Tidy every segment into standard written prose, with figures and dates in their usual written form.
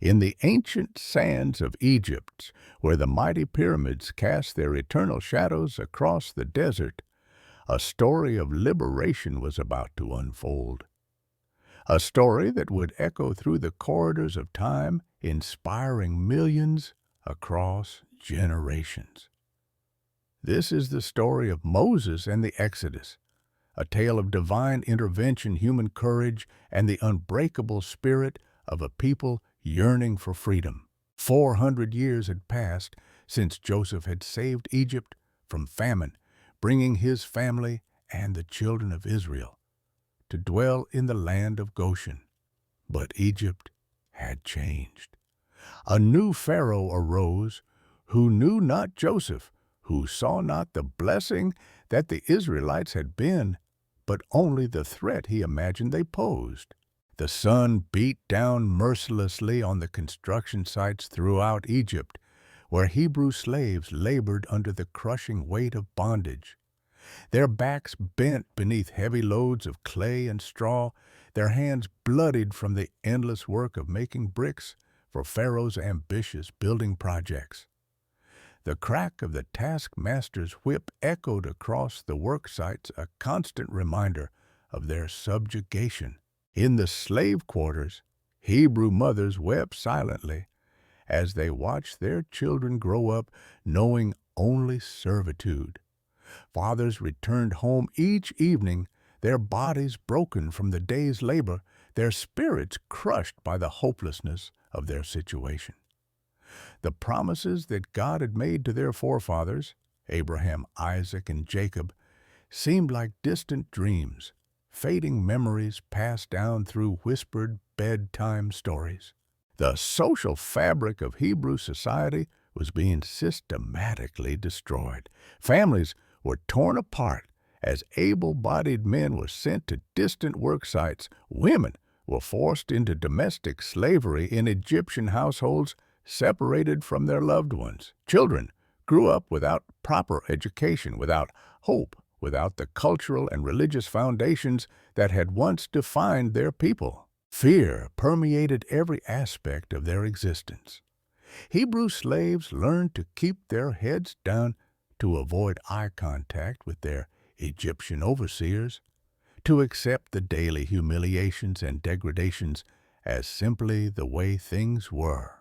In the ancient sands of Egypt, where the mighty pyramids cast their eternal shadows across the desert, a story of liberation was about to unfold. A story that would echo through the corridors of time, inspiring millions across generations. This is the story of Moses and the Exodus, a tale of divine intervention, human courage, and the unbreakable spirit of a people yearning for freedom. 400 years had passed since Joseph had saved Egypt from famine, bringing his family and the children of Israel to dwell in the land of Goshen. But Egypt had changed. A new Pharaoh arose who knew not Joseph, who saw not the blessing that the Israelites had been, but only the threat he imagined they posed. The sun beat down mercilessly on the construction sites throughout Egypt, where Hebrew slaves labored under the crushing weight of bondage. Their backs bent beneath heavy loads of clay and straw, their hands bloodied from the endless work of making bricks for Pharaoh's ambitious building projects. The crack of the taskmaster's whip echoed across the work sites, a constant reminder of their subjugation. In the slave quarters, Hebrew mothers wept silently as they watched their children grow up knowing only servitude. Fathers returned home each evening, their bodies broken from the day's labor, their spirits crushed by the hopelessness of their situation. The promises that God had made to their forefathers, Abraham, Isaac, and Jacob, seemed like distant dreams, fading memories passed down through whispered bedtime stories. The social fabric of Hebrew society was being systematically destroyed. Families were torn apart as able-bodied men were sent to distant work sites. Women were forced into domestic slavery in Egyptian households, separated from their loved ones. Children grew up without proper education, without hope, without the cultural and religious foundations that had once defined their people. Fear permeated every aspect of their existence. Hebrew slaves learned to keep their heads down, to avoid eye contact with their Egyptian overseers, to accept the daily humiliations and degradations as simply the way things were.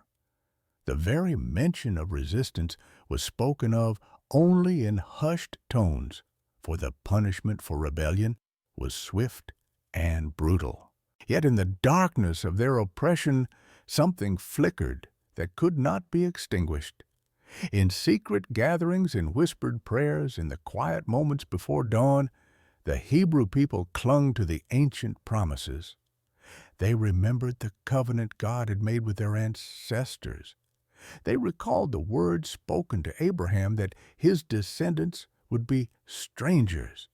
The very mention of resistance was spoken of only in hushed tones, for the punishment for rebellion was swift and brutal. Yet in the darkness of their oppression, something flickered that could not be extinguished. In secret gatherings, in whispered prayers, in the quiet moments before dawn, the Hebrew people clung to the ancient promises. They remembered the covenant God had made with their ancestors. They recalled the words spoken to Abraham that his descendants would be strangers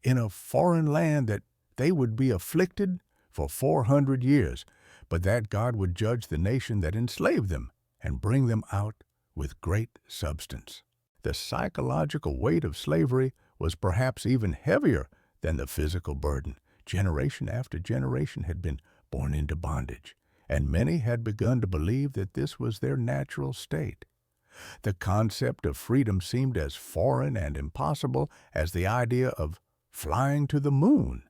in a foreign land, that they would be afflicted for 400 years, but that God would judge the nation that enslaved them and bring them out with great substance. The psychological weight of slavery was perhaps even heavier than the physical burden. Generation after generation had been born into bondage, and many had begun to believe that this was their natural state. The concept of freedom seemed as foreign and impossible as the idea of flying to the moon.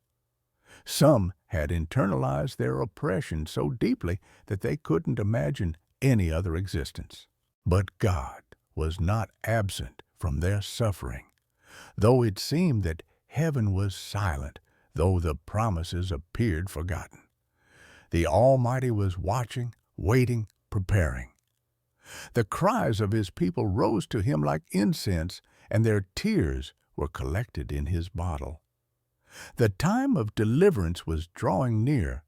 Some had internalized their oppression so deeply that they couldn't imagine any other existence. But God was not absent from their suffering. Though it seemed that heaven was silent, though the promises appeared forgotten, the Almighty was watching, waiting, preparing. The cries of his people rose to him like incense, and their tears were collected in his bottle. The time of deliverance was drawing near,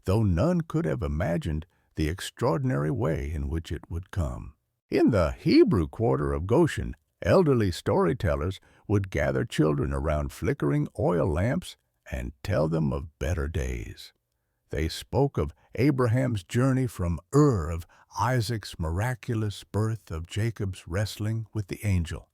though none could have imagined the extraordinary way in which it would come. In the Hebrew quarter of Goshen, elderly storytellers would gather children around flickering oil lamps and tell them of better days. They spoke of Abraham's journey from Ur, of Isaac's miraculous birth, of Jacob's wrestling with the angel.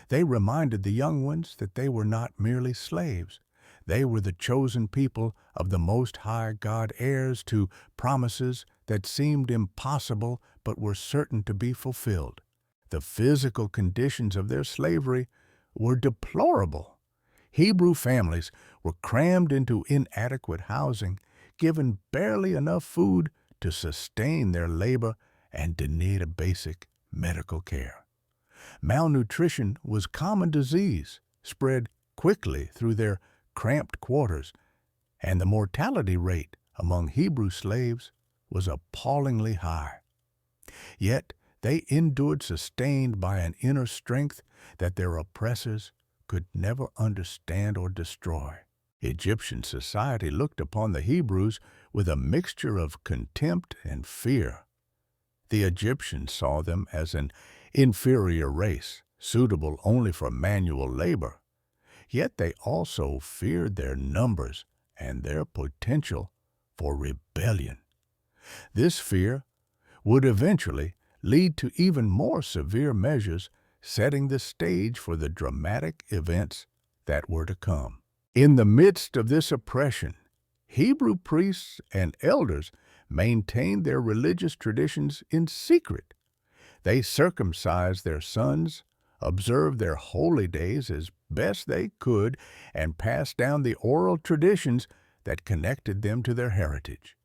They reminded the young ones that they were not merely slaves. They were the chosen people of the Most High God, heirs to promises that seemed impossible but were certain to be fulfilled. The physical conditions of their slavery were deplorable. Hebrew families were crammed into inadequate housing, given barely enough food to sustain their labor, and denied a basic medical care. Malnutrition was common disease, spread quickly through their cramped quarters, and the mortality rate among Hebrew slaves was appallingly high. Yet they endured, sustained by an inner strength that their oppressors could never understand or destroy. Egyptian society looked upon the Hebrews with a mixture of contempt and fear. The Egyptians saw them as an inferior race, suitable only for manual labor. Yet they also feared their numbers and their potential for rebellion. This fear would eventually lead to even more severe measures, setting the stage for the dramatic events that were to come. In the midst of this oppression, Hebrew priests and elders maintained their religious traditions in secret. They circumcised their sons, observed their holy days as best they could, and passed down the oral traditions that connected them to their heritage.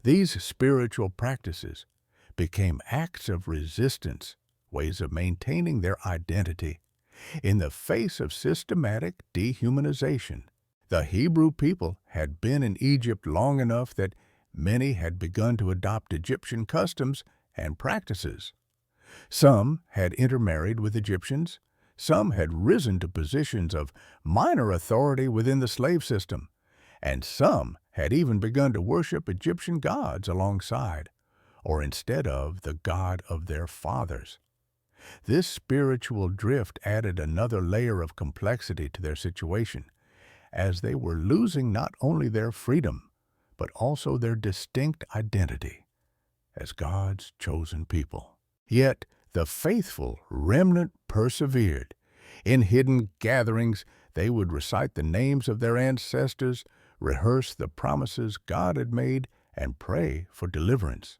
These spiritual practices became acts of resistance, ways of maintaining their identity in the face of systematic dehumanization. The Hebrew people had been in Egypt long enough that many had begun to adopt Egyptian customs and practices. Some had intermarried with Egyptians, some had risen to positions of minor authority within the slave system, and some had even begun to worship Egyptian gods alongside, or instead of, the God of their fathers. This spiritual drift added another layer of complexity to their situation, as they were losing not only their freedom, but also their distinct identity as God's chosen people. Yet the faithful remnant persevered. In hidden gatherings, they would recite the names of their ancestors, rehearse the promises God had made, and pray for deliverance.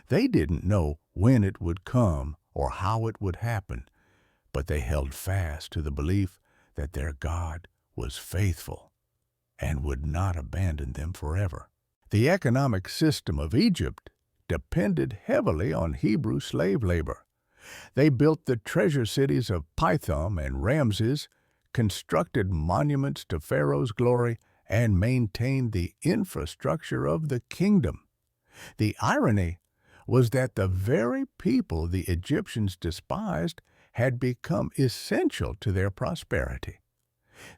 They didn't know when it would come or how it would happen, but they held fast to the belief that their God was faithful and would not abandon them forever. The economic system of Egypt depended heavily on Hebrew slave labor. They built the treasure cities of Pithom and Ramses, constructed monuments to Pharaoh's glory, and maintained the infrastructure of the kingdom. The irony was that the very people the Egyptians despised had become essential to their prosperity.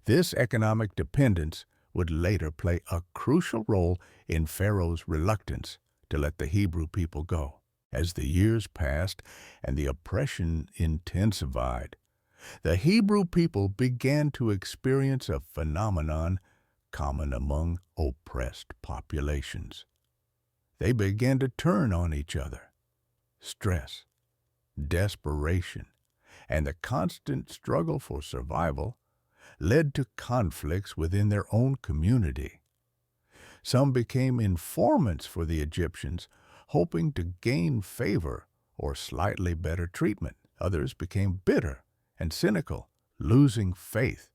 This economic dependence would later play a crucial role in Pharaoh's reluctance to let the Hebrew people go. As the years passed and the oppression intensified, the Hebrew people began to experience a phenomenon common among oppressed populations. They began to turn on each other. Stress, desperation, and the constant struggle for survival led to conflicts within their own community. Some became informants for the Egyptians, hoping to gain favor or slightly better treatment. Others became bitter and cynical, losing faith,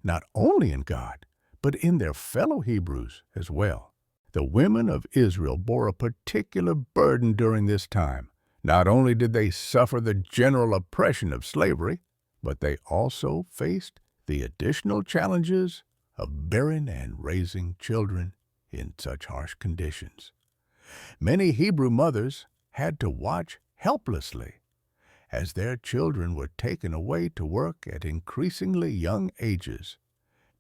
not only in God, but in their fellow Hebrews as well. The women of Israel bore a particular burden during this time. Not only did they suffer the general oppression of slavery, but they also faced the additional challenges of bearing and raising children in such harsh conditions. Many Hebrew mothers had to watch helplessly as their children were taken away to work at increasingly young ages,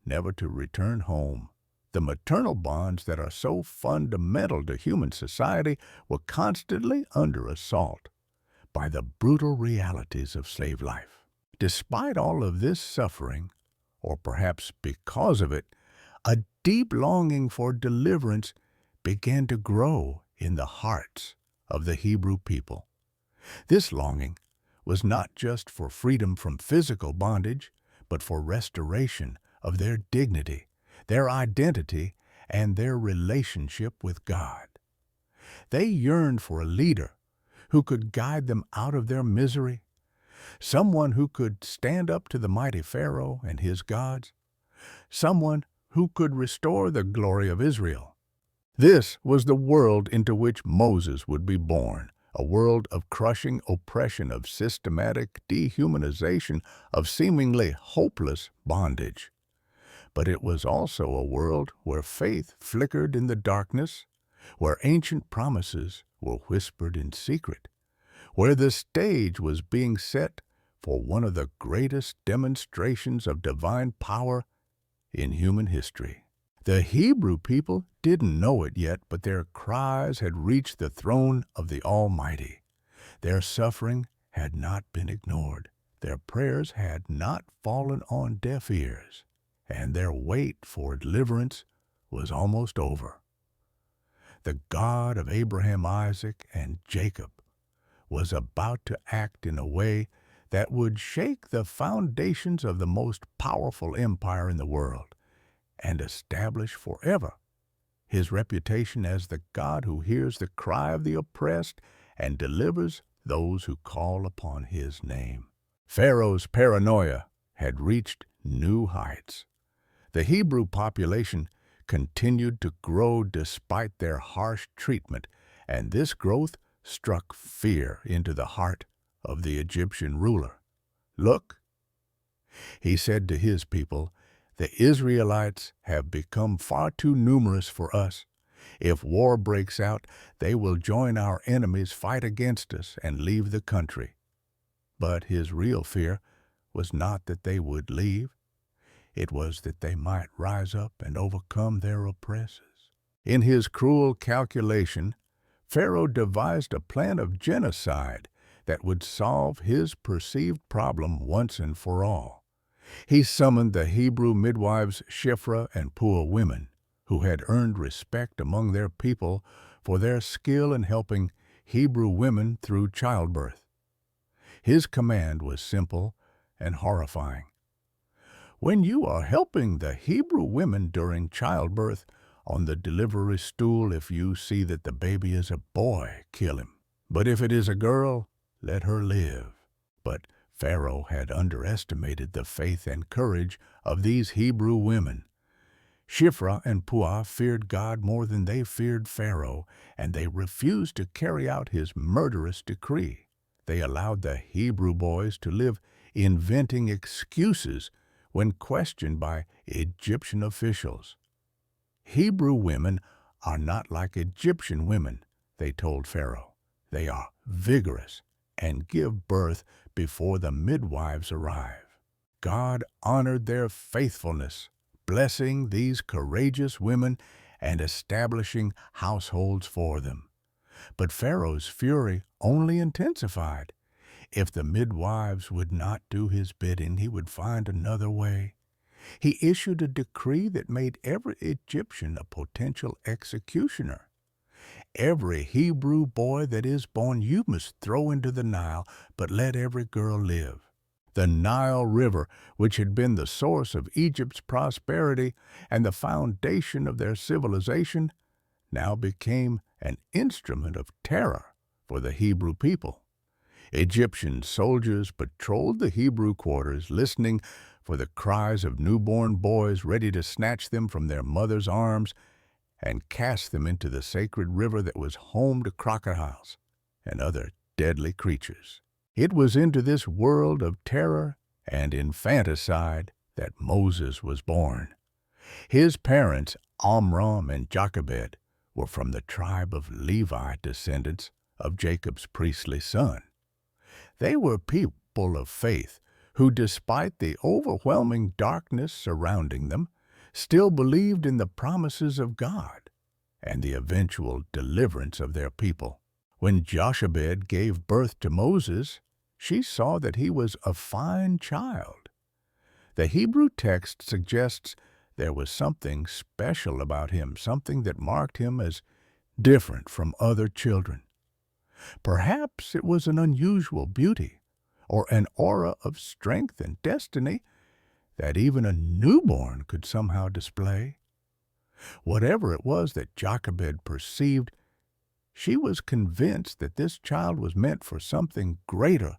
never to return home. The maternal bonds that are so fundamental to human society were constantly under assault by the brutal realities of slave life. Despite all of this suffering, or perhaps because of it, a deep longing for deliverance began to grow in the hearts of the Hebrew people. This longing was not just for freedom from physical bondage, but for restoration of their dignity, their identity, and their relationship with God. They yearned for a leader who could guide them out of their misery, someone who could stand up to the mighty Pharaoh and his gods, someone who could restore the glory of Israel. This was the world into which Moses would be born, a world of crushing oppression, of systematic dehumanization, of seemingly hopeless bondage. But it was also a world where faith flickered in the darkness, where ancient promises were whispered in secret, where the stage was being set for one of the greatest demonstrations of divine power in human history. The Hebrew people didn't know it yet, but their cries had reached the throne of the Almighty. Their suffering had not been ignored. Their prayers had not fallen on deaf ears, and their wait for deliverance was almost over. The God of Abraham, Isaac, and Jacob was about to act in a way that would shake the foundations of the most powerful empire in the world and establish forever his reputation as the God who hears the cry of the oppressed and delivers those who call upon his name. Pharaoh's paranoia had reached new heights. The Hebrew population continued to grow despite their harsh treatment, and this growth struck fear into the heart of the Egyptian ruler. "Look," he said to his people, "the Israelites have become far too numerous for us. If war breaks out, they will join our enemies, fight against us, and leave the country." But his real fear was not that they would leave. It was that they might rise up and overcome their oppressors. In his cruel calculation, Pharaoh devised a plan of genocide that would solve his perceived problem once and for all. He summoned the Hebrew midwives Shiphrah and Puah women, who had earned respect among their people for their skill in helping Hebrew women through childbirth. His command was simple and horrifying. When you are helping the Hebrew women during childbirth, on the delivery stool, if you see that the baby is a boy, kill him. But if it is a girl, let her live. But Pharaoh had underestimated the faith and courage of these Hebrew women. Shiphrah and Puah feared God more than they feared Pharaoh, and they refused to carry out his murderous decree. They allowed the Hebrew boys to live inventing excuses when questioned by Egyptian officials. "Hebrew women are not like Egyptian women," they told Pharaoh. "They are vigorous and give birth before the midwives arrive." God honored their faithfulness, blessing these courageous women and establishing households for them. But Pharaoh's fury only intensified. If the midwives would not do his bidding, he would find another way. He issued a decree that made every Egyptian a potential executioner. "Every Hebrew boy that is born you must throw into the Nile, but let every girl live." The Nile River, which had been the source of Egypt's prosperity and the foundation of their civilization, now became an instrument of terror for the Hebrew people. Egyptian soldiers patrolled the Hebrew quarters, listening for the cries of newborn boys ready to snatch them from their mothers' arms and cast them into the sacred river that was home to crocodiles and other deadly creatures. It was into this world of terror and infanticide that Moses was born. His parents, Amram and Jochebed, were from the tribe of Levi, descendants of Jacob's priestly son. They were people of faith who, despite the overwhelming darkness surrounding them, still believed in the promises of God and the eventual deliverance of their people. When Jochebed gave birth to Moses, she saw that he was a fine child. The Hebrew text suggests there was something special about him, something that marked him as different from other children. Perhaps it was an unusual beauty or an aura of strength and destiny that even a newborn could somehow display. Whatever it was that Jochebed perceived, She was convinced that this child was meant for something greater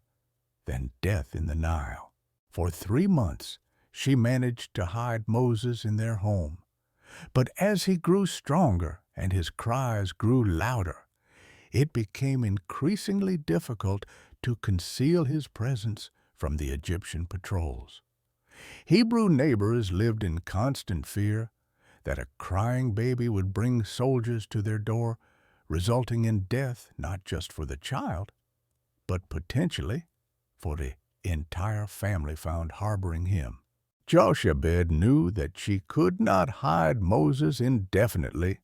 than death in the Nile. For 3 months, she managed to hide Moses in their home. But as he grew stronger and his cries grew louder, it became increasingly difficult to conceal his presence from the Egyptian patrols. Hebrew neighbors lived in constant fear that a crying baby would bring soldiers to their door, resulting in death not just for the child, but potentially for the entire family found harboring him. Jochebed knew that she could not hide Moses indefinitely.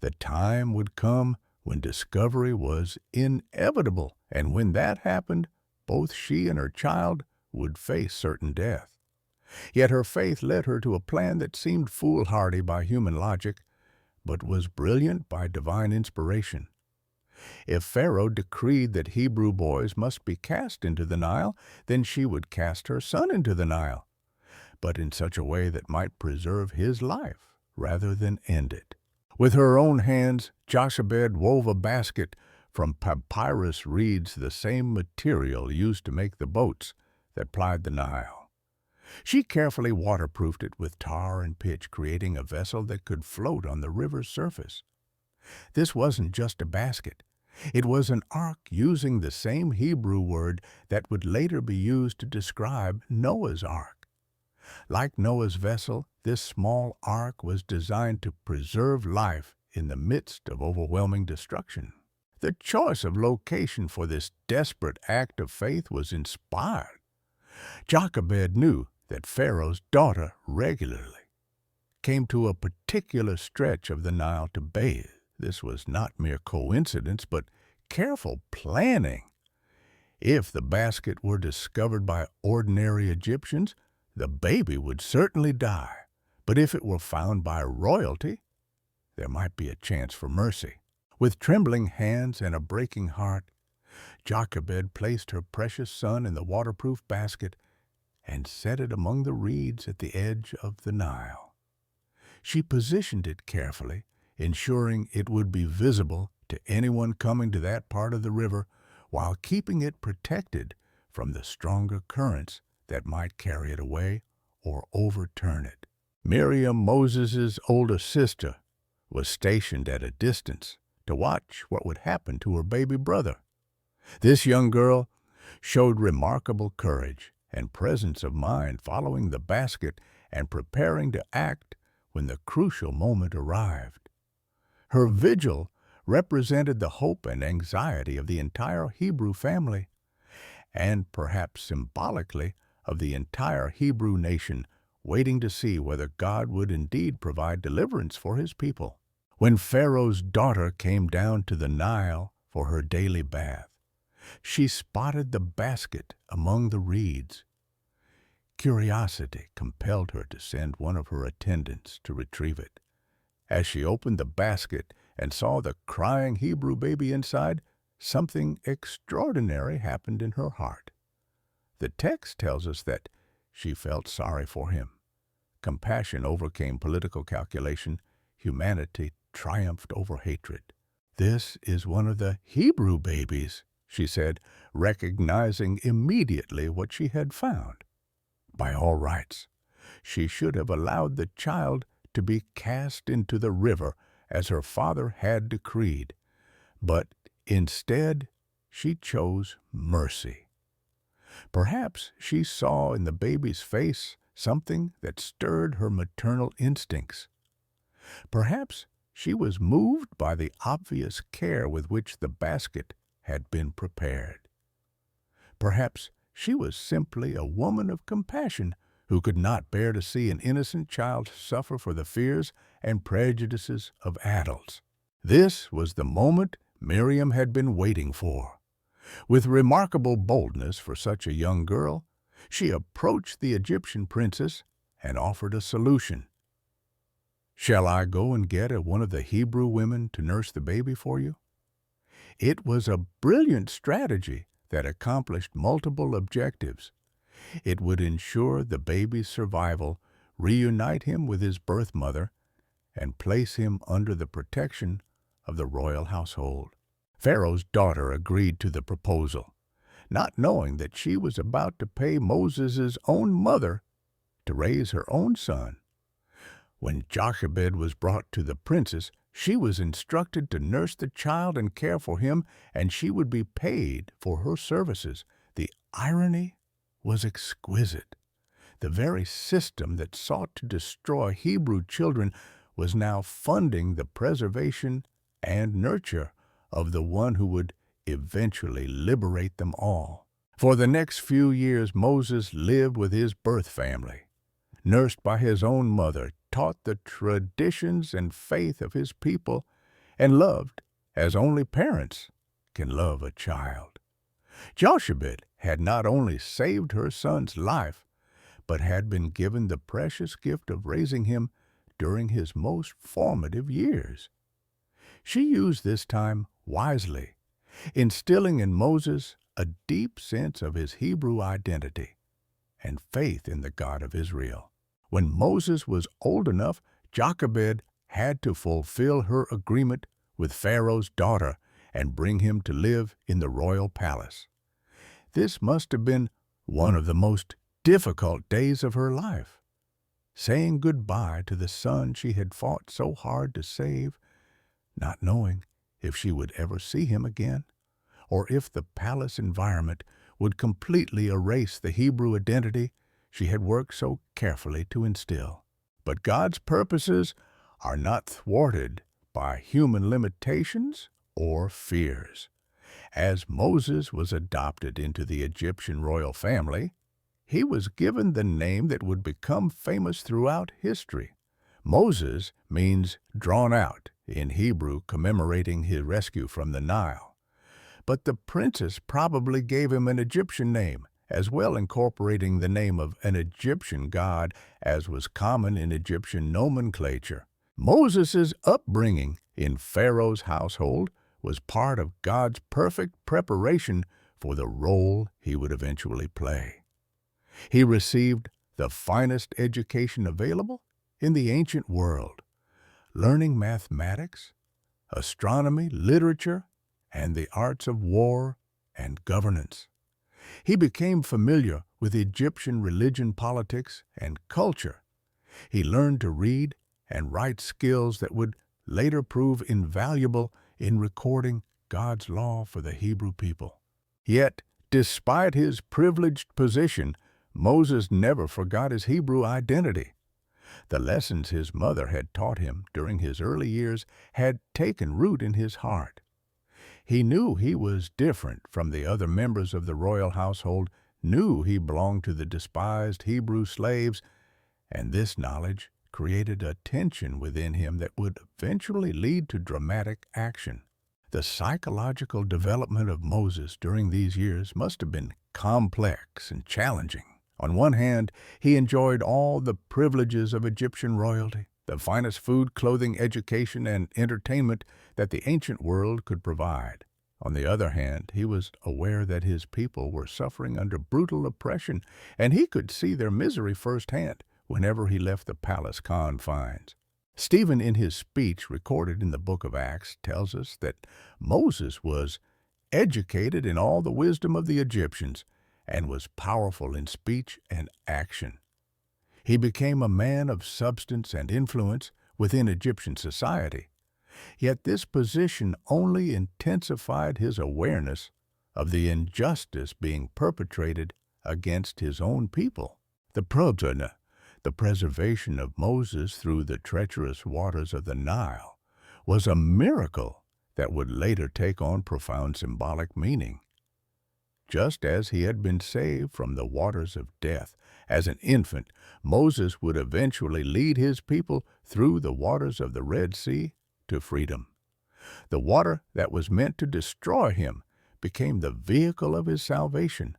The time would come when discovery was inevitable, and when that happened, both she and her child would face certain death. Yet her faith led her to a plan that seemed foolhardy by human logic, but was brilliant by divine inspiration. If Pharaoh decreed that Hebrew boys must be cast into the Nile, then she would cast her son into the Nile, but in such a way that might preserve his life rather than end it. With her own hands, Jochebed wove a basket from papyrus reeds, the same material used to make the boats that plied the Nile. She carefully waterproofed it with tar and pitch, creating a vessel that could float on the river's surface. This wasn't just a basket. It was an ark using the same Hebrew word that would later be used to describe Noah's ark. Like Noah's vessel, this small ark was designed to preserve life in the midst of overwhelming destruction. The choice of location for this desperate act of faith was inspired. Jochebed knew that Pharaoh's daughter regularly came to a particular stretch of the Nile to bathe. This was not mere coincidence, but careful planning. If the basket were discovered by ordinary Egyptians, the baby would certainly die. But if it were found by royalty, there might be a chance for mercy. With trembling hands and a breaking heart, Jochebed placed her precious son in the waterproof basket and set it among the reeds at the edge of the Nile. She positioned it carefully, ensuring it would be visible to anyone coming to that part of the river, while keeping it protected from the stronger currents that might carry it away or overturn it. Miriam, Moses' older sister, was stationed at a distance to watch what would happen to her baby brother. This young girl showed remarkable courage and presence of mind, following the basket and preparing to act when the crucial moment arrived. Her vigil represented the hope and anxiety of the entire Hebrew family, and perhaps symbolically of the entire Hebrew nation, waiting to see whether God would indeed provide deliverance for his people. When Pharaoh's daughter came down to the Nile for her daily bath, she spotted the basket among the reeds. Curiosity compelled her to send one of her attendants to retrieve it. As she opened the basket and saw the crying Hebrew baby inside, something extraordinary happened in her heart. The text tells us that she felt sorry for him. Compassion overcame political calculation. Humanity triumphed over hatred. "This is one of the Hebrew babies," she said, recognizing immediately what she had found. By all rights, she should have allowed the child to be cast into the river as her father had decreed, but instead she chose mercy. Perhaps she saw in the baby's face something that stirred her maternal instincts. Perhaps she was moved by the obvious care with which the basket had been prepared. Perhaps she was simply a woman of compassion who could not bear to see an innocent child suffer for the fears and prejudices of adults. This was the moment Miriam had been waiting for. With remarkable boldness for such a young girl, she approached the Egyptian princess and offered a solution. "Shall I go and get one of the Hebrew women to nurse the baby for you?" It was a brilliant strategy that accomplished multiple objectives. It would ensure the baby's survival, reunite him with his birth mother, and place him under the protection of the royal household. Pharaoh's daughter agreed to the proposal, not knowing that she was about to pay Moses' own mother to raise her own son. When Jochebed was brought to the princess, she was instructed to nurse the child and care for him, and she would be paid for her services. The irony was exquisite. The very system that sought to destroy Hebrew children was now funding the preservation and nurture of the one who would eventually liberate them all. For the next few years, Moses lived with his birth family, nursed by his own mother, taught the traditions and faith of his people, and loved as only parents can love a child. Jochebed had not only saved her son's life, but had been given the precious gift of raising him during his most formative years. She used this time wisely, instilling in Moses a deep sense of his Hebrew identity and faith in the God of Israel. When Moses was old enough, Jochebed had to fulfill her agreement with Pharaoh's daughter and bring him to live in the royal palace. This must have been one of the most difficult days of her life, saying goodbye to the son she had fought so hard to save, not knowing if she would ever see him again, or if the palace environment would completely erase the Hebrew identity she had worked so carefully to instill. But God's purposes are not thwarted by human limitations or fears. As Moses was adopted into the Egyptian royal family, he was given the name that would become famous throughout history. Moses means drawn out in Hebrew, commemorating his rescue from the Nile. But the princess probably gave him an Egyptian name, as well incorporating the name of an Egyptian god, as was common in Egyptian nomenclature. Moses' upbringing in Pharaoh's household was part of God's perfect preparation for the role he would eventually play. He received the finest education available in the ancient world, learning mathematics, astronomy, literature, and the arts of war and governance. He became familiar with Egyptian religion, politics, and culture. He learned to read and write skills that would later prove invaluable in recording God's law for the Hebrew people. Yet, despite his privileged position, Moses never forgot his Hebrew identity. The lessons his mother had taught him during his early years had taken root in his heart. He knew he was different from the other members of the royal household, knew he belonged to the despised Hebrew slaves, and this knowledge created a tension within him that would eventually lead to dramatic action. The psychological development of Moses during these years must have been complex and challenging. On one hand, he enjoyed all the privileges of Egyptian royalty, the finest food, clothing, education, and entertainment that the ancient world could provide. On the other hand, he was aware that his people were suffering under brutal oppression, and he could see their misery firsthand whenever he left the palace confines. Stephen, in his speech recorded in the book of Acts, tells us that Moses was educated in all the wisdom of the Egyptians and was powerful in speech and action. He became a man of substance and influence within Egyptian society. Yet this position only intensified his awareness of the injustice being perpetrated against his own people. The preservation of Moses through the treacherous waters of the Nile was a miracle that would later take on profound symbolic meaning. Just as he had been saved from the waters of death as an infant, Moses would eventually lead his people through the waters of the Red Sea to freedom. The water that was meant to destroy him became the vehicle of his salvation,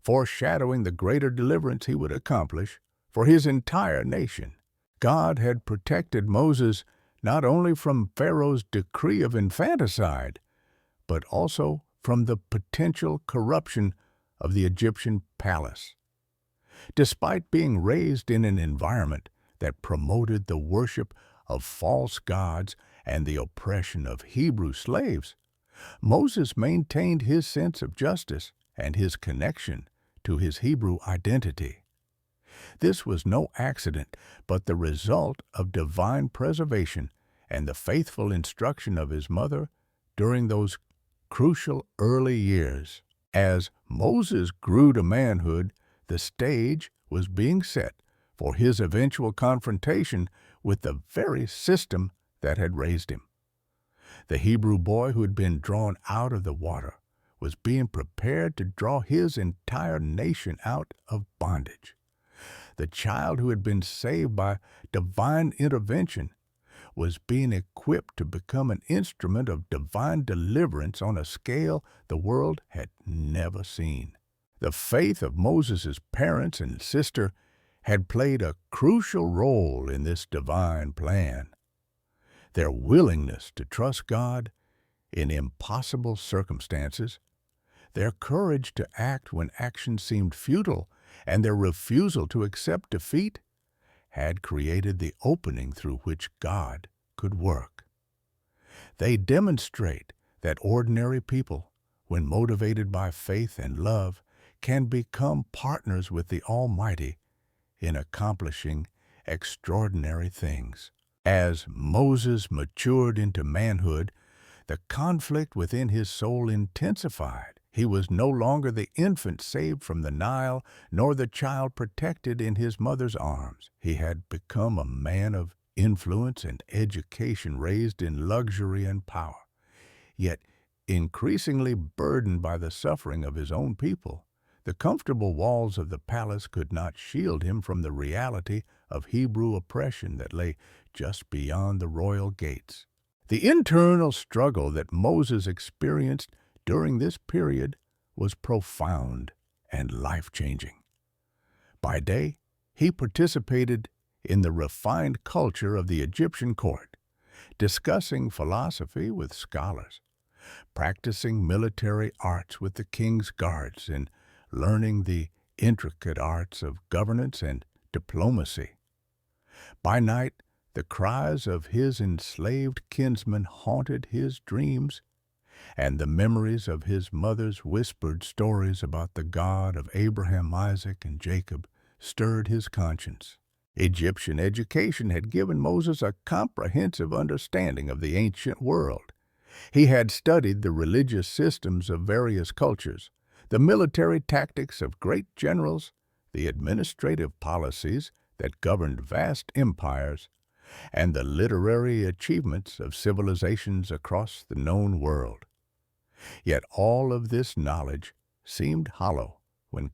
foreshadowing the greater deliverance he would accomplish for his entire nation. God had protected Moses not only from Pharaoh's decree of infanticide, but also from the potential corruption of the Egyptian palace. Despite being raised in an environment that promoted the worship of false gods and the oppression of Hebrew slaves, Moses maintained his sense of justice and his connection to his Hebrew identity. This was no accident, but the result of divine preservation and the faithful instruction of his mother during those crucial early years. As Moses grew to manhood, the stage was being set for his eventual confrontation with the very system that had raised him. The Hebrew boy who had been drawn out of the water was being prepared to draw his entire nation out of bondage. The child who had been saved by divine intervention was being equipped to become an instrument of divine deliverance on a scale the world had never seen. The faith of Moses' parents and sister had played a crucial role in this divine plan. Their willingness to trust God in impossible circumstances, their courage to act when action seemed futile, and their refusal to accept defeat had created the opening through which God could work. They demonstrate that ordinary people, when motivated by faith and love, can become partners with the Almighty in accomplishing extraordinary things. As Moses matured into manhood, the conflict within his soul intensified. He was no longer the infant saved from the Nile, nor the child protected in his mother's arms. He had become a man of influence and education, raised in luxury and power, yet increasingly burdened by the suffering of his own people. The comfortable walls of the palace could not shield him from the reality of Hebrew oppression that lay just beyond the royal gates. The internal struggle that Moses experienced during this period was profound and life-changing. By day, he participated in the refined culture of the Egyptian court, discussing philosophy with scholars, practicing military arts with the king's guards, and learning the intricate arts of governance and diplomacy. By night, the cries of his enslaved kinsmen haunted his dreams, and the memories of his mother's whispered stories about the God of Abraham, Isaac, and Jacob stirred his conscience. Egyptian education had given Moses a comprehensive understanding of the ancient world. He had studied the religious systems of various cultures, the military tactics of great generals, the administrative policies that governed vast empires, and the literary achievements of civilizations across the known world. Yet all of this knowledge seemed hollow when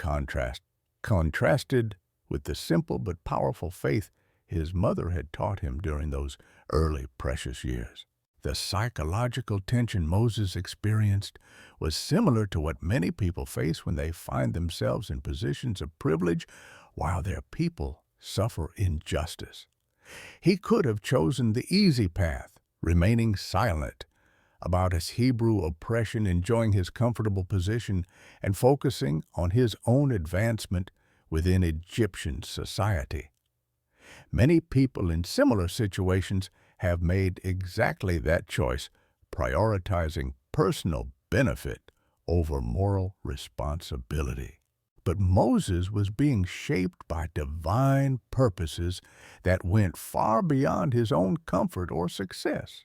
contrasted with the simple but powerful faith his mother had taught him during those early precious years. The psychological tension Moses experienced was similar to what many people face when they find themselves in positions of privilege while their people suffer injustice. He could have chosen the easy path, remaining silent about his Hebrew oppression, enjoying his comfortable position, and focusing on his own advancement within Egyptian society. Many people in similar situations have made exactly that choice, prioritizing personal benefit over moral responsibility. But Moses was being shaped by divine purposes that went far beyond his own comfort or success.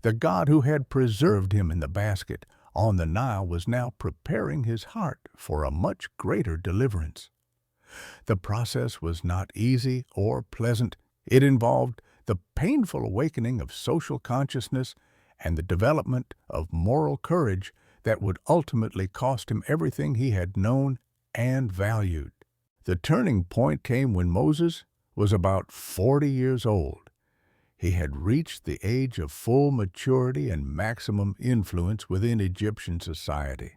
The God who had preserved him in the basket on the Nile was now preparing his heart for a much greater deliverance. The process was not easy or pleasant. It involved the painful awakening of social consciousness and the development of moral courage that would ultimately cost him everything he had known and valued. The turning point came when Moses was about 40 years old. He had reached the age of full maturity and maximum influence within Egyptian society.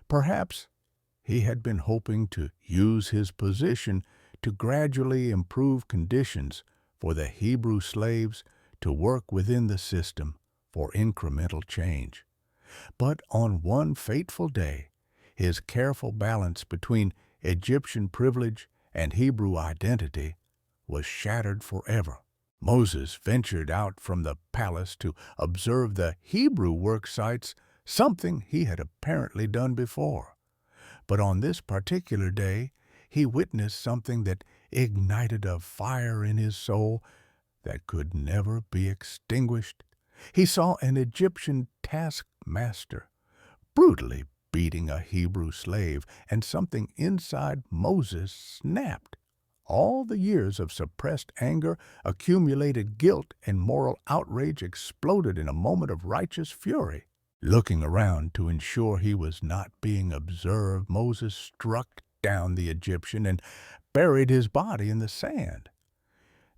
Perhaps he had been hoping to use his position to gradually improve conditions for the Hebrew slaves to work within the system for incremental change. But on one fateful day, his careful balance between Egyptian privilege and Hebrew identity was shattered forever. Moses ventured out from the palace to observe the Hebrew work sites, something he had apparently done before. But on this particular day, he witnessed something that ignited a fire in his soul that could never be extinguished. He saw an Egyptian taskmaster brutally beating a Hebrew slave, and something inside Moses snapped. All the years of suppressed anger, accumulated guilt, and moral outrage exploded in a moment of righteous fury. Looking around to ensure he was not being observed, Moses struck down the Egyptian and buried his body in the sand.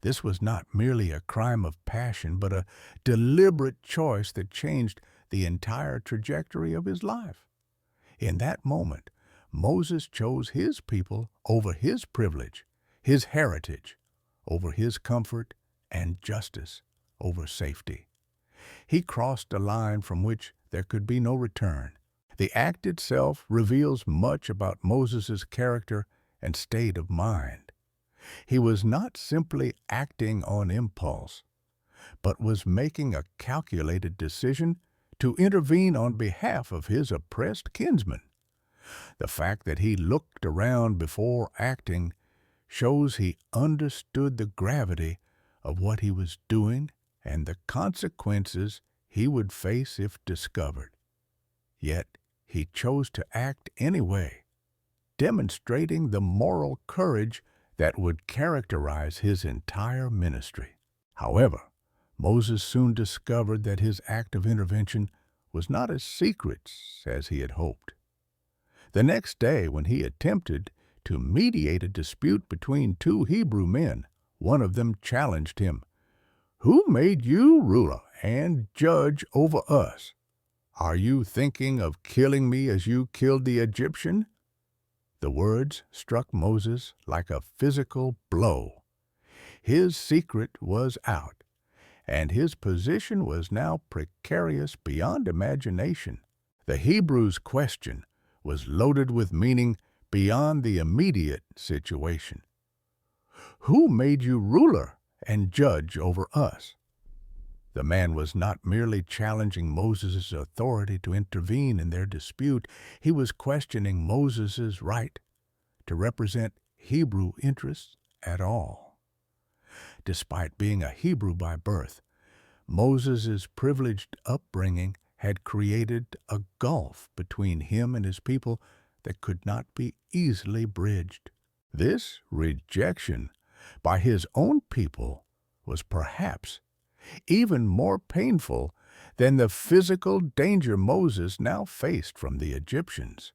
This was not merely a crime of passion, but a deliberate choice that changed the entire trajectory of his life. In that moment, Moses chose his people over his privilege, his heritage over his comfort, and justice over safety. He crossed a line from which there could be no return. The act itself reveals much about Moses' character and state of mind. He was not simply acting on impulse, but was making a calculated decision to intervene on behalf of his oppressed kinsmen. The fact that he looked around before acting shows he understood the gravity of what he was doing and the consequences he would face if discovered. Yet he chose to act anyway, demonstrating the moral courage that would characterize his entire ministry. However, Moses soon discovered that his act of intervention was not as secret as he had hoped. The next day, when he attempted to mediate a dispute between two Hebrew men, one of them challenged him, "Who made you ruler and judge over us? Are you thinking of killing me as you killed the Egyptian?" The words struck Moses like a physical blow. His secret was out, and his position was now precarious beyond imagination. The Hebrew's question was loaded with meaning beyond the immediate situation. "Who made you ruler and judge over us?" The man was not merely challenging Moses' authority to intervene in their dispute, he was questioning Moses' right to represent Hebrew interests at all. Despite being a Hebrew by birth, Moses' privileged upbringing had created a gulf between him and his people that could not be easily bridged. This rejection by his own people was perhaps even more painful than the physical danger Moses now faced from the Egyptians.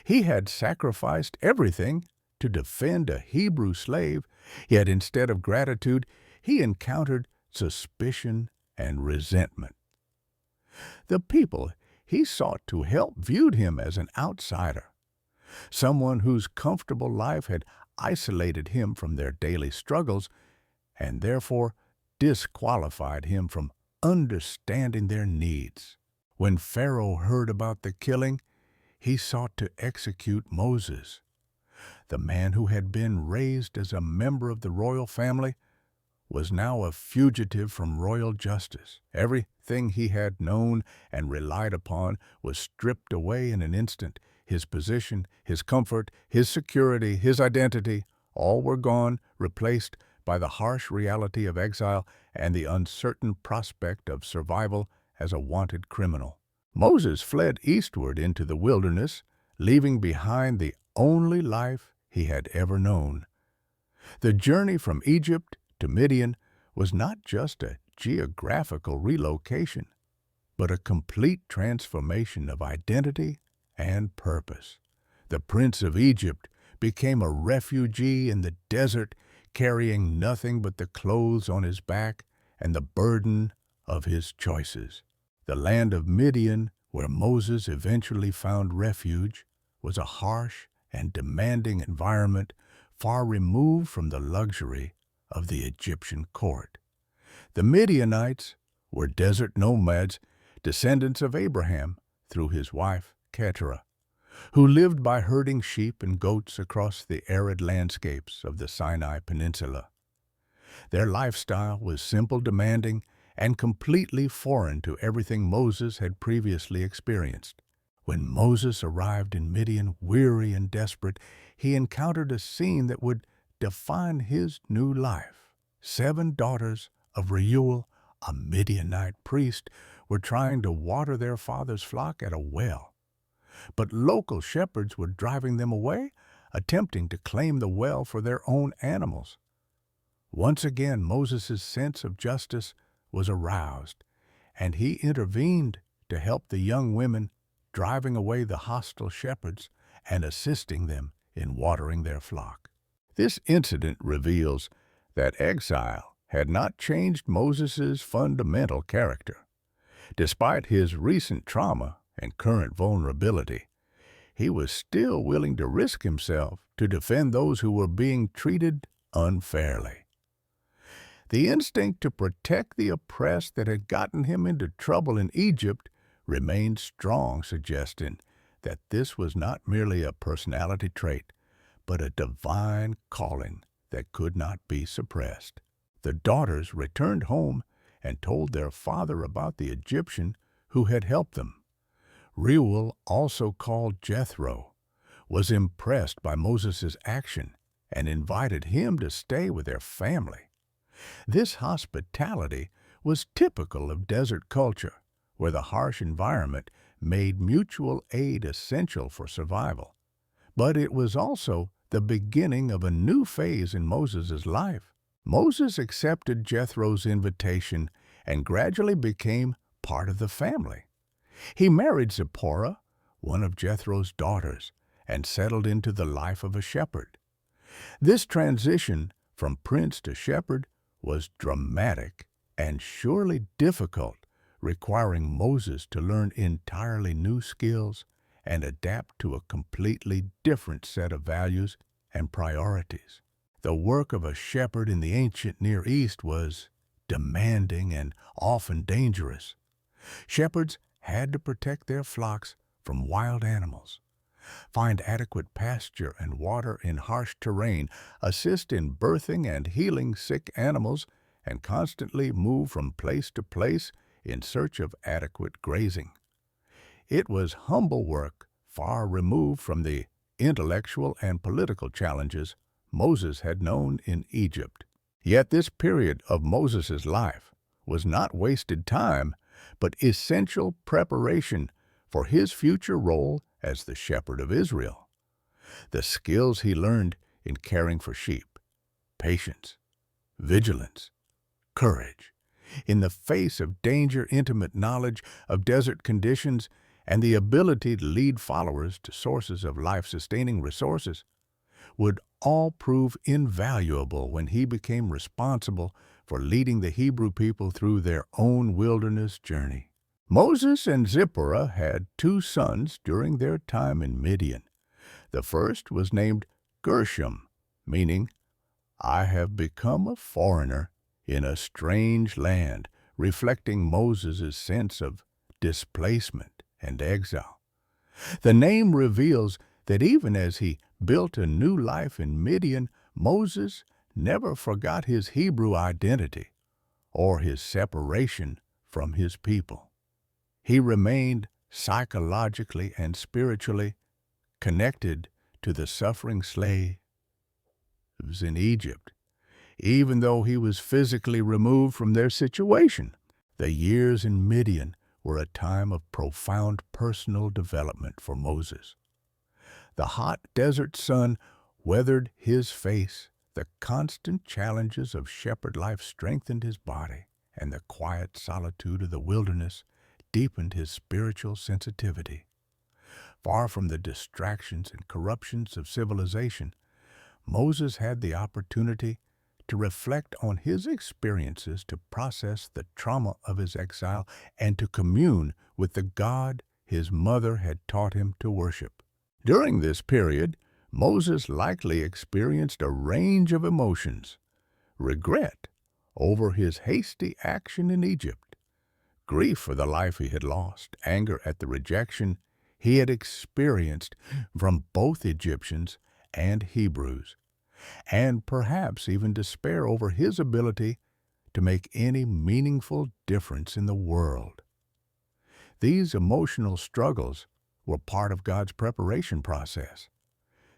He had sacrificed everything to defend a Hebrew slave, yet instead of gratitude, he encountered suspicion and resentment. The people he sought to help viewed him as an outsider, someone whose comfortable life had isolated him from their daily struggles and therefore disqualified him from understanding their needs. When Pharaoh heard about the killing, he sought to execute Moses. The man who had been raised as a member of the royal family was now a fugitive from royal justice. Everything he had known and relied upon was stripped away in an instant. His position, his comfort, his security, his identity, all were gone, replaced by the harsh reality of exile and the uncertain prospect of survival as a wanted criminal. Moses fled eastward into the wilderness, leaving behind the only life he had ever known. The journey from Egypt to Midian was not just a geographical relocation, but a complete transformation of identity and purpose. The prince of Egypt became a refugee in the desert, carrying nothing but the clothes on his back and the burden of his choices. The land of Midian, where Moses eventually found refuge, was a harsh and demanding environment far removed from the luxury of the Egyptian court. The Midianites were desert nomads, descendants of Abraham through his wife Keturah, who lived by herding sheep and goats across the arid landscapes of the Sinai Peninsula. Their lifestyle was simple, demanding, and completely foreign to everything Moses had previously experienced. When Moses arrived in Midian, weary and desperate, he encountered a scene that would define his new life. 7 daughters of Reuel, a Midianite priest, were trying to water their father's flock at a well. But local shepherds were driving them away, attempting to claim the well for their own animals. Once again, Moses' sense of justice was aroused, and he intervened to help the young women, driving away the hostile shepherds and assisting them in watering their flock. This incident reveals that exile had not changed Moses' fundamental character. Despite his recent trauma and current vulnerability, he was still willing to risk himself to defend those who were being treated unfairly. The instinct to protect the oppressed that had gotten him into trouble in Egypt remained strong, suggesting that this was not merely a personality trait, but a divine calling that could not be suppressed. The daughters returned home and told their father about the Egyptian who had helped them. Reuel, also called Jethro, was impressed by Moses' action and invited him to stay with their family. This hospitality was typical of desert culture, where the harsh environment made mutual aid essential for survival. But it was also the beginning of a new phase in Moses' life. Moses accepted Jethro's invitation and gradually became part of the family. He married Zipporah, one of Jethro's daughters, and settled into the life of a shepherd. This transition from prince to shepherd was dramatic and surely difficult, requiring Moses to learn entirely new skills and adapt to a completely different set of values and priorities. The work of a shepherd in the ancient Near East was demanding and often dangerous. Shepherds had to protect their flocks from wild animals, find adequate pasture and water in harsh terrain, assist in birthing and healing sick animals, and constantly move from place to place in search of adequate grazing. It was humble work, far removed from the intellectual and political challenges Moses had known in Egypt. Yet this period of Moses' life was not wasted time, but essential preparation for his future role as the shepherd of Israel. The skills he learned in caring for sheep, patience, vigilance, courage, in the face of danger, intimate knowledge of desert conditions, and the ability to lead followers to sources of life-sustaining resources, would all prove invaluable when he became responsible for leading the Hebrew people through their own wilderness journey. Moses and Zipporah had 2 sons during their time in Midian. The first was named Gershom, meaning, "I have become a foreigner in a strange land," reflecting Moses' sense of displacement and exile. The name reveals that even as he built a new life in Midian, Moses never forgot his Hebrew identity or his separation from his people. He remained psychologically and spiritually connected to the suffering slaves in Egypt, even though he was physically removed from their situation. The years in Midian were a time of profound personal development for Moses. The hot desert sun weathered his face, the constant challenges of shepherd life strengthened his body, and the quiet solitude of the wilderness deepened his spiritual sensitivity. Far from the distractions and corruptions of civilization, Moses had the opportunity to reflect on his experiences, to process the trauma of his exile, and to commune with the God his mother had taught him to worship. During this period, Moses likely experienced a range of emotions: regret over his hasty action in Egypt, grief for the life he had lost, anger at the rejection he had experienced from both Egyptians and Hebrews, and perhaps even despair over his ability to make any meaningful difference in the world. These emotional struggles were part of God's preparation process,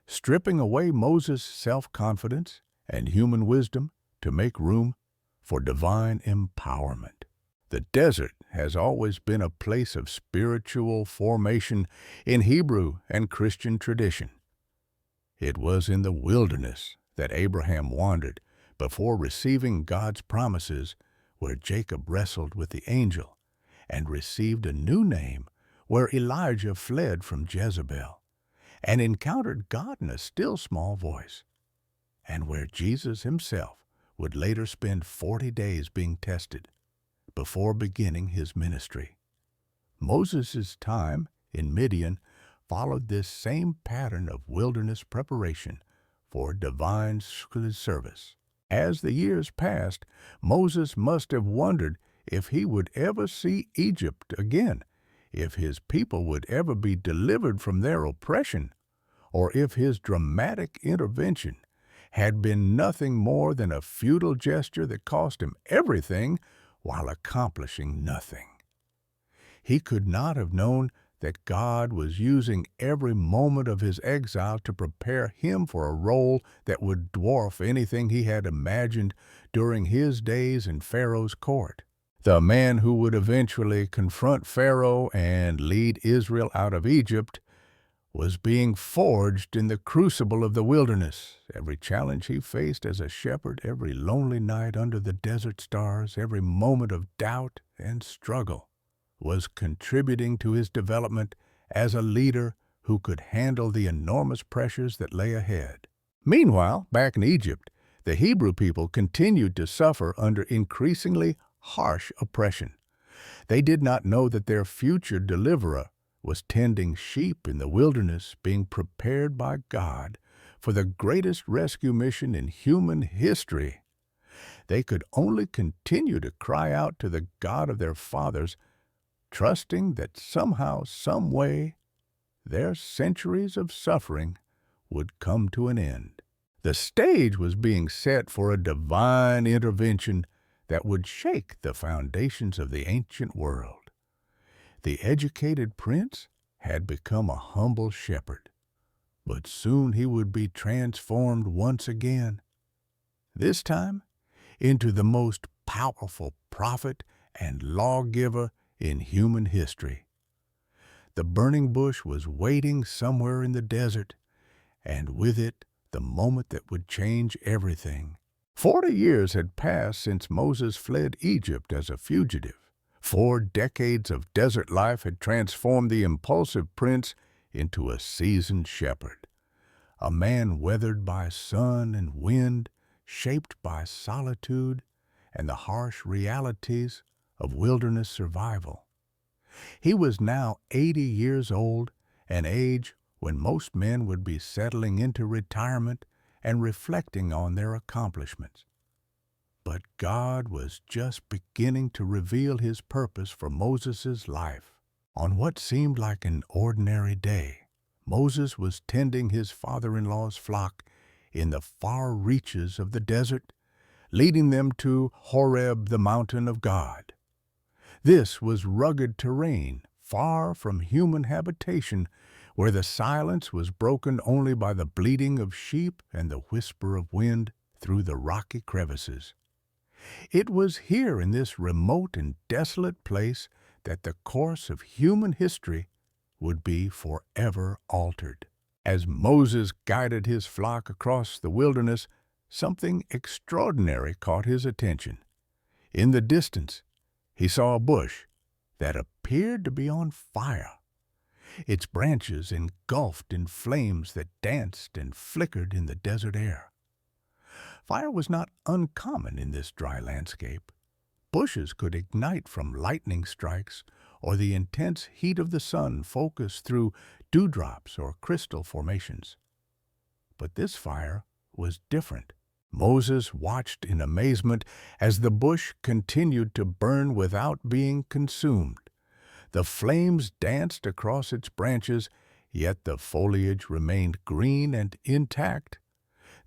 stripping away Moses' self-confidence and human wisdom to make room for divine empowerment. The desert has always been a place of spiritual formation in Hebrew and Christian tradition. It was in the wilderness that Abraham wandered before receiving God's promises, where Jacob wrestled with the angel and received a new name, where Elijah fled from Jezebel and encountered God in a still small voice, and where Jesus himself would later spend 40 days being tested before beginning his ministry. Moses' time in Midian followed this same pattern of wilderness preparation for divine service. As the years passed, Moses must have wondered if he would ever see Egypt again, if his people would ever be delivered from their oppression, or if his dramatic intervention had been nothing more than a futile gesture that cost him everything while accomplishing nothing. He could not have known that God was using every moment of his exile to prepare him for a role that would dwarf anything he had imagined during his days in Pharaoh's court. The man who would eventually confront Pharaoh and lead Israel out of Egypt was being forged in the crucible of the wilderness. Every challenge he faced as a shepherd, every lonely night under the desert stars, every moment of doubt and struggle was contributing to his development as a leader who could handle the enormous pressures that lay ahead. Meanwhile, back in Egypt, the Hebrew people continued to suffer under increasingly harsh oppression. They did not know that their future deliverer was tending sheep in the wilderness, being prepared by God for the greatest rescue mission in human history. They could only continue to cry out to the God of their fathers, trusting that somehow, some way, their centuries of suffering would come to an end. The stage was being set for a divine intervention that would shake the foundations of the ancient world. The educated prince had become a humble shepherd, but soon he would be transformed once again, this time into the most powerful prophet and lawgiver in human history. The burning bush was waiting somewhere in the desert, and with it the moment that would change everything. 40 years had passed since Moses fled Egypt as a fugitive. 4 decades of desert life had transformed the impulsive prince into a seasoned shepherd, a man weathered by sun and wind, shaped by solitude and the harsh realities of wilderness survival. He was now 80 years old, an age when most men would be settling into retirement and reflecting on their accomplishments. But God was just beginning to reveal his purpose for Moses' life. On what seemed like an ordinary day, Moses was tending his father-in-law's flock in the far reaches of the desert, leading them to Horeb, the mountain of God. This was rugged terrain, far from human habitation, where the silence was broken only by the bleating of sheep and the whisper of wind through the rocky crevices. It was here in this remote and desolate place that the course of human history would be forever altered. As Moses guided his flock across the wilderness, something extraordinary caught his attention. In the distance, he saw a bush that appeared to be on fire, its branches engulfed in flames that danced and flickered in the desert air. Fire was not uncommon in this dry landscape. Bushes could ignite from lightning strikes or the intense heat of the sun focused through dewdrops or crystal formations. But this fire was different. Moses watched in amazement as the bush continued to burn without being consumed. The flames danced across its branches, yet the foliage remained green and intact.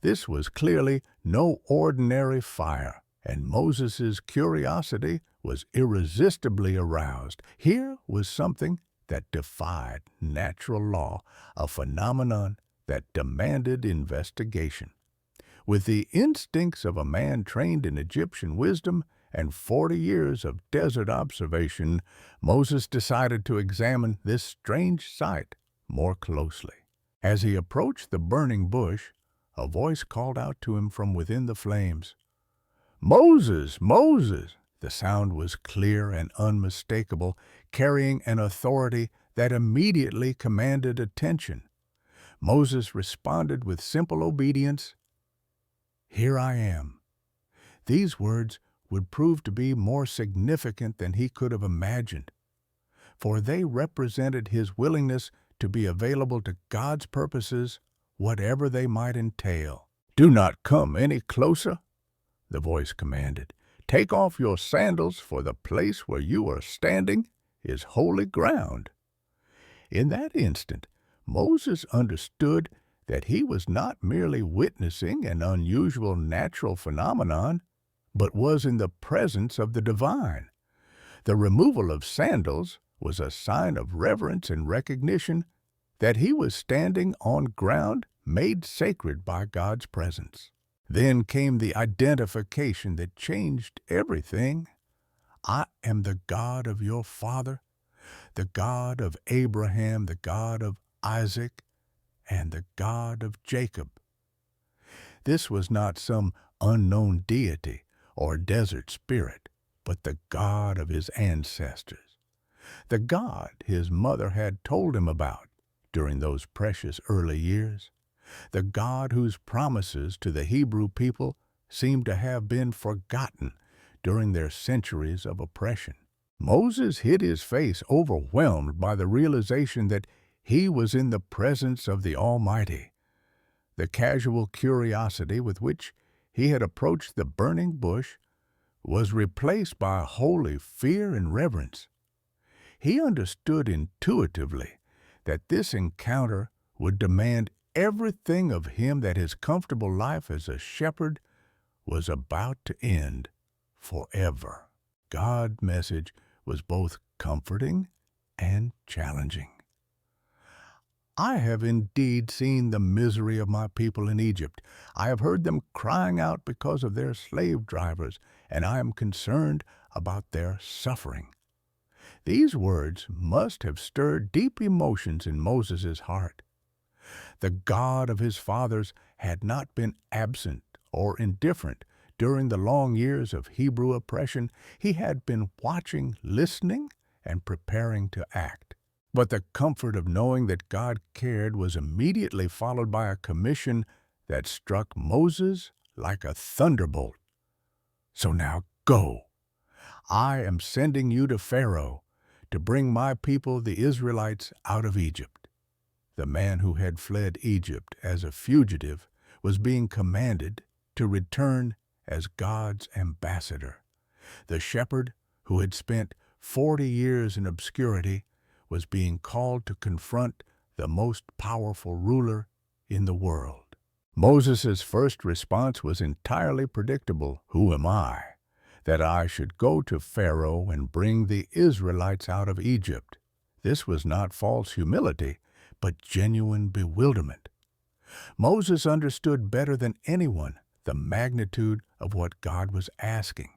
This was clearly no ordinary fire, and Moses' curiosity was irresistibly aroused. Here was something that defied natural law, a phenomenon that demanded investigation. With the instincts of a man trained in Egyptian wisdom and 40 years of desert observation, Moses decided to examine this strange sight more closely. As he approached the burning bush, a voice called out to him from within the flames, "Moses, Moses!" The sound was clear and unmistakable, carrying an authority that immediately commanded attention. Moses responded with simple obedience, "Here I am." These words would prove to be more significant than he could have imagined, for they represented his willingness to be available to God's purposes, whatever they might entail. "Do not come any closer," the voice commanded. "Take off your sandals, for the place where you are standing is holy ground." In that instant, Moses understood that he was not merely witnessing an unusual natural phenomenon, but was in the presence of the divine. The removal of sandals was a sign of reverence and recognition that he was standing on ground made sacred by God's presence. Then came the identification that changed everything. "I am the God of your father, the God of Abraham, the God of Isaac, and the God of Jacob." This was not some unknown deity or desert spirit, but the God of his ancestors, the God his mother had told him about during those precious early years, the God whose promises to the Hebrew people seemed to have been forgotten during their centuries of oppression. Moses hid his face, overwhelmed by the realization that he was in the presence of the Almighty. The casual curiosity with which he had approached the burning bush was replaced by a holy fear and reverence. He understood intuitively that this encounter would demand everything of him, that his comfortable life as a shepherd was about to end forever. God's message was both comforting and challenging. "I have indeed seen the misery of my people in Egypt. I have heard them crying out because of their slave drivers, and I am concerned about their suffering." These words must have stirred deep emotions in Moses' heart. The God of his fathers had not been absent or indifferent during the long years of Hebrew oppression. He had been watching, listening, and preparing to act. But the comfort of knowing that God cared was immediately followed by a commission that struck Moses like a thunderbolt. "So now go. I am sending you to Pharaoh to bring my people, the Israelites, out of Egypt." The man who had fled Egypt as a fugitive was being commanded to return as God's ambassador. The shepherd who had spent 40 years in obscurity was being called to confront the most powerful ruler in the world. Moses' first response was entirely predictable. "Who am I, that I should go to Pharaoh and bring the Israelites out of Egypt?" This was not false humility, but genuine bewilderment. Moses understood better than anyone the magnitude of what God was asking.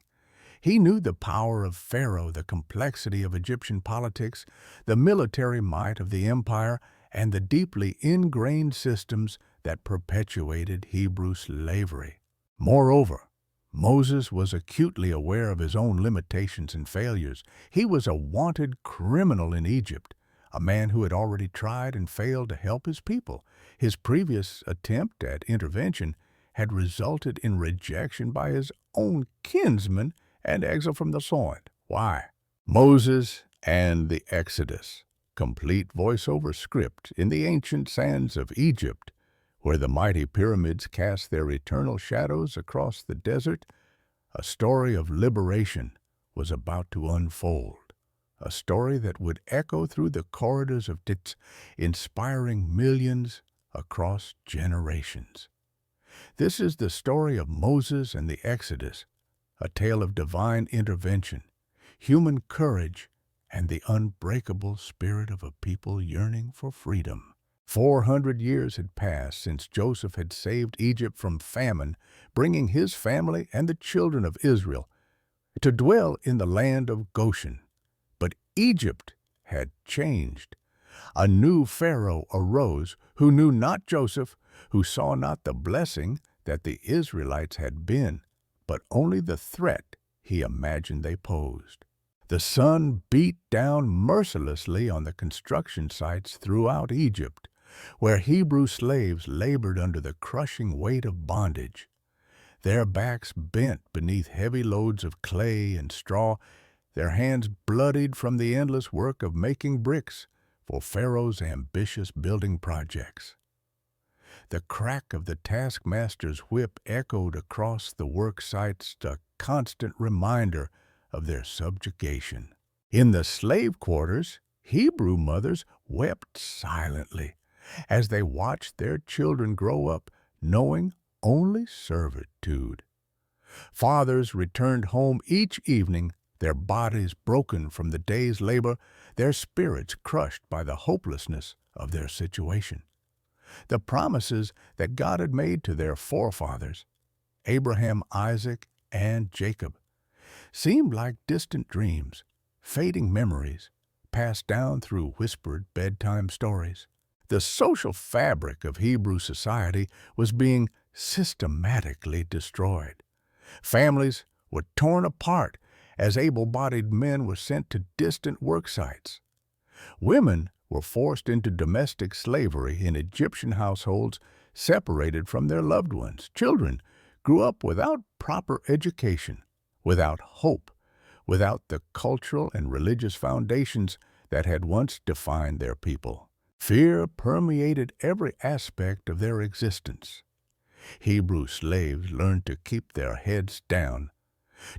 He knew the power of Pharaoh, the complexity of Egyptian politics, the military might of the empire, and the deeply ingrained systems that perpetuated Hebrew slavery. Moreover, Moses was acutely aware of his own limitations and failures. He was a wanted criminal in Egypt, a man who had already tried and failed to help his people. His previous attempt at intervention had resulted in rejection by his own kinsmen and exile from the soil. Why? Moses and the Exodus, complete voiceover script in the ancient sands of Egypt, where the mighty pyramids cast their eternal shadows across the desert. A story of liberation was about to unfold, a story that would echo through the corridors of Tits, inspiring millions across generations. This is the story of Moses and the Exodus, a tale of divine intervention, human courage, and the unbreakable spirit of a people yearning for freedom. 400 years had passed since Joseph had saved Egypt from famine, bringing his family and the children of Israel to dwell in the land of Goshen. But Egypt had changed. A new Pharaoh arose who knew not Joseph, who saw not the blessing that the Israelites had been, but only the threat he imagined they posed. The sun beat down mercilessly on the construction sites throughout Egypt, where Hebrew slaves labored under the crushing weight of bondage. Their backs bent beneath heavy loads of clay and straw, their hands bloodied from the endless work of making bricks for Pharaoh's ambitious building projects. The crack of the taskmaster's whip echoed across the work sites, a constant reminder of their subjugation. In the slave quarters, Hebrew mothers wept silently as they watched their children grow up knowing only servitude. Fathers returned home each evening, their bodies broken from the day's labor, their spirits crushed by the hopelessness of their situation. The promises that God had made to their forefathers, Abraham, Isaac, and Jacob, seemed like distant dreams, fading memories, passed down through whispered bedtime stories. The social fabric of Hebrew society was being systematically destroyed. Families were torn apart as able-bodied men were sent to distant work sites. Women were forced into domestic slavery in Egyptian households, separated from their loved ones. Children grew up without proper education, without hope, without the cultural and religious foundations that had once defined their people. Fear permeated every aspect of their existence. Hebrew slaves learned to keep their heads down,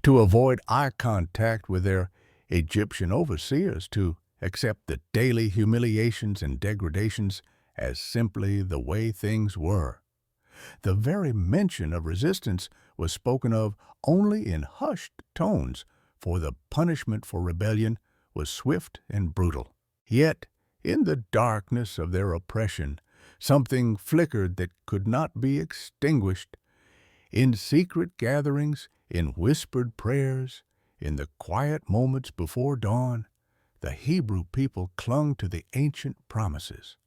to avoid eye contact with their Egyptian overseers, to accept the daily humiliations and degradations as simply the way things were. The very mention of resistance was spoken of only in hushed tones, for the punishment for rebellion was swift and brutal. Yet, in the darkness of their oppression, something flickered that could not be extinguished. In secret gatherings, in whispered prayers, in the quiet moments before dawn, the Hebrew people clung to the ancient promises.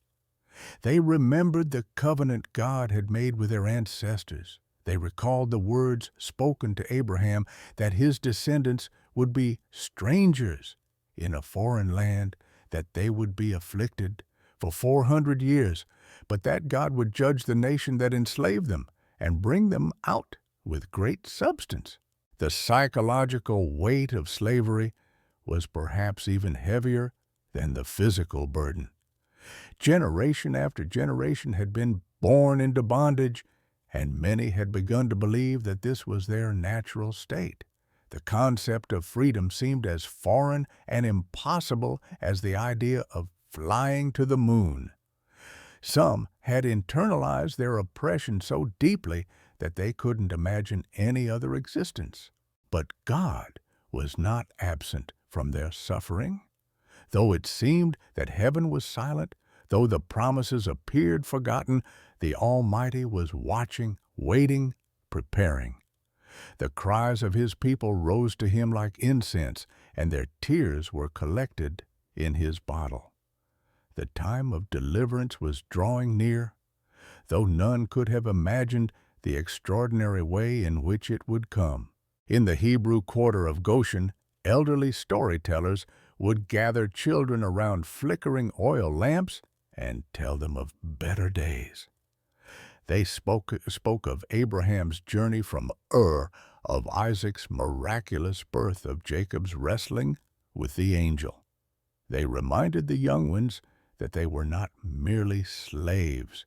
They remembered the covenant God had made with their ancestors. They recalled the words spoken to Abraham that his descendants would be strangers in a foreign land, that they would be afflicted for 400 years, but that God would judge the nation that enslaved them and bring them out with great substance. The psychological weight of slavery was perhaps even heavier than the physical burden. Generation after generation had been born into bondage, and many had begun to believe that this was their natural state. The concept of freedom seemed as foreign and impossible as the idea of flying to the moon. Some had internalized their oppression so deeply that they couldn't imagine any other existence. But God was not absent from their suffering. Though it seemed that heaven was silent, though the promises appeared forgotten, the Almighty was watching, waiting, preparing. The cries of His people rose to Him like incense, and their tears were collected in His bottle. The time of deliverance was drawing near, though none could have imagined the extraordinary way in which it would come. In the Hebrew quarter of Goshen, elderly storytellers would gather children around flickering oil lamps and tell them of better days. They spoke of Abraham's journey from Ur, of Isaac's miraculous birth, of Jacob's wrestling with the angel. They reminded the young ones that they were not merely slaves.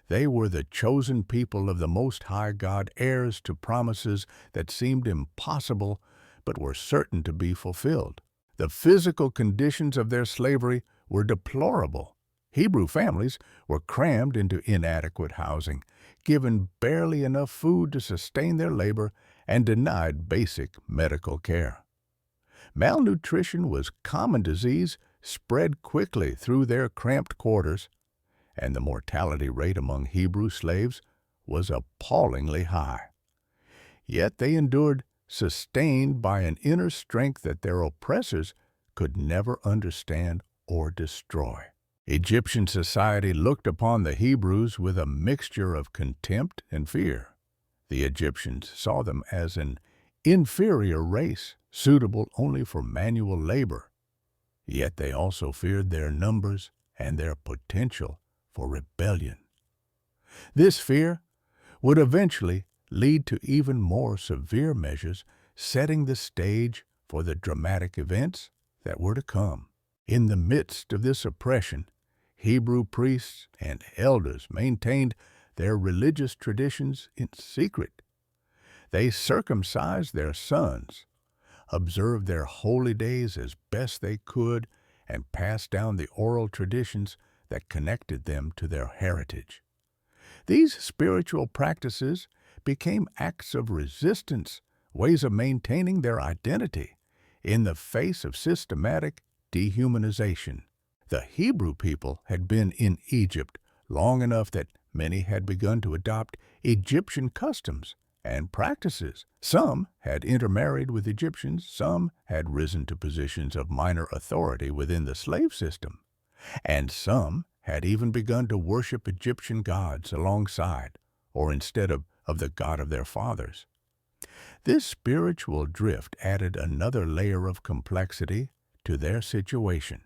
They were the chosen people of the Most High God, heirs to promises that seemed impossible but were certain to be fulfilled. The physical conditions of their slavery were deplorable. Hebrew families were crammed into inadequate housing, given barely enough food to sustain their labor, and denied basic medical care. Malnutrition was common disease, spread quickly through their cramped quarters, and the mortality rate among Hebrew slaves was appallingly high. Yet they endured, sustained by an inner strength that their oppressors could never understand or destroy. Egyptian society looked upon the Hebrews with a mixture of contempt and fear. The Egyptians saw them as an inferior race, suitable only for manual labor. Yet they also feared their numbers and their potential for rebellion. This fear would eventually lead to even more severe measures, setting the stage for the dramatic events that were to come. In the midst of this oppression, Hebrew priests and elders maintained their religious traditions in secret. They circumcised their sons, observed their holy days as best they could, and passed down the oral traditions that connected them to their heritage. These spiritual practices became acts of resistance, ways of maintaining their identity in the face of systematic dehumanization. The Hebrew people had been in Egypt long enough that many had begun to adopt Egyptian customs and practices. Some had intermarried with Egyptians, some had risen to positions of minor authority within the slave system, and some had even begun to worship Egyptian gods alongside or instead of the God of their fathers. This spiritual drift added another layer of complexity to their situation.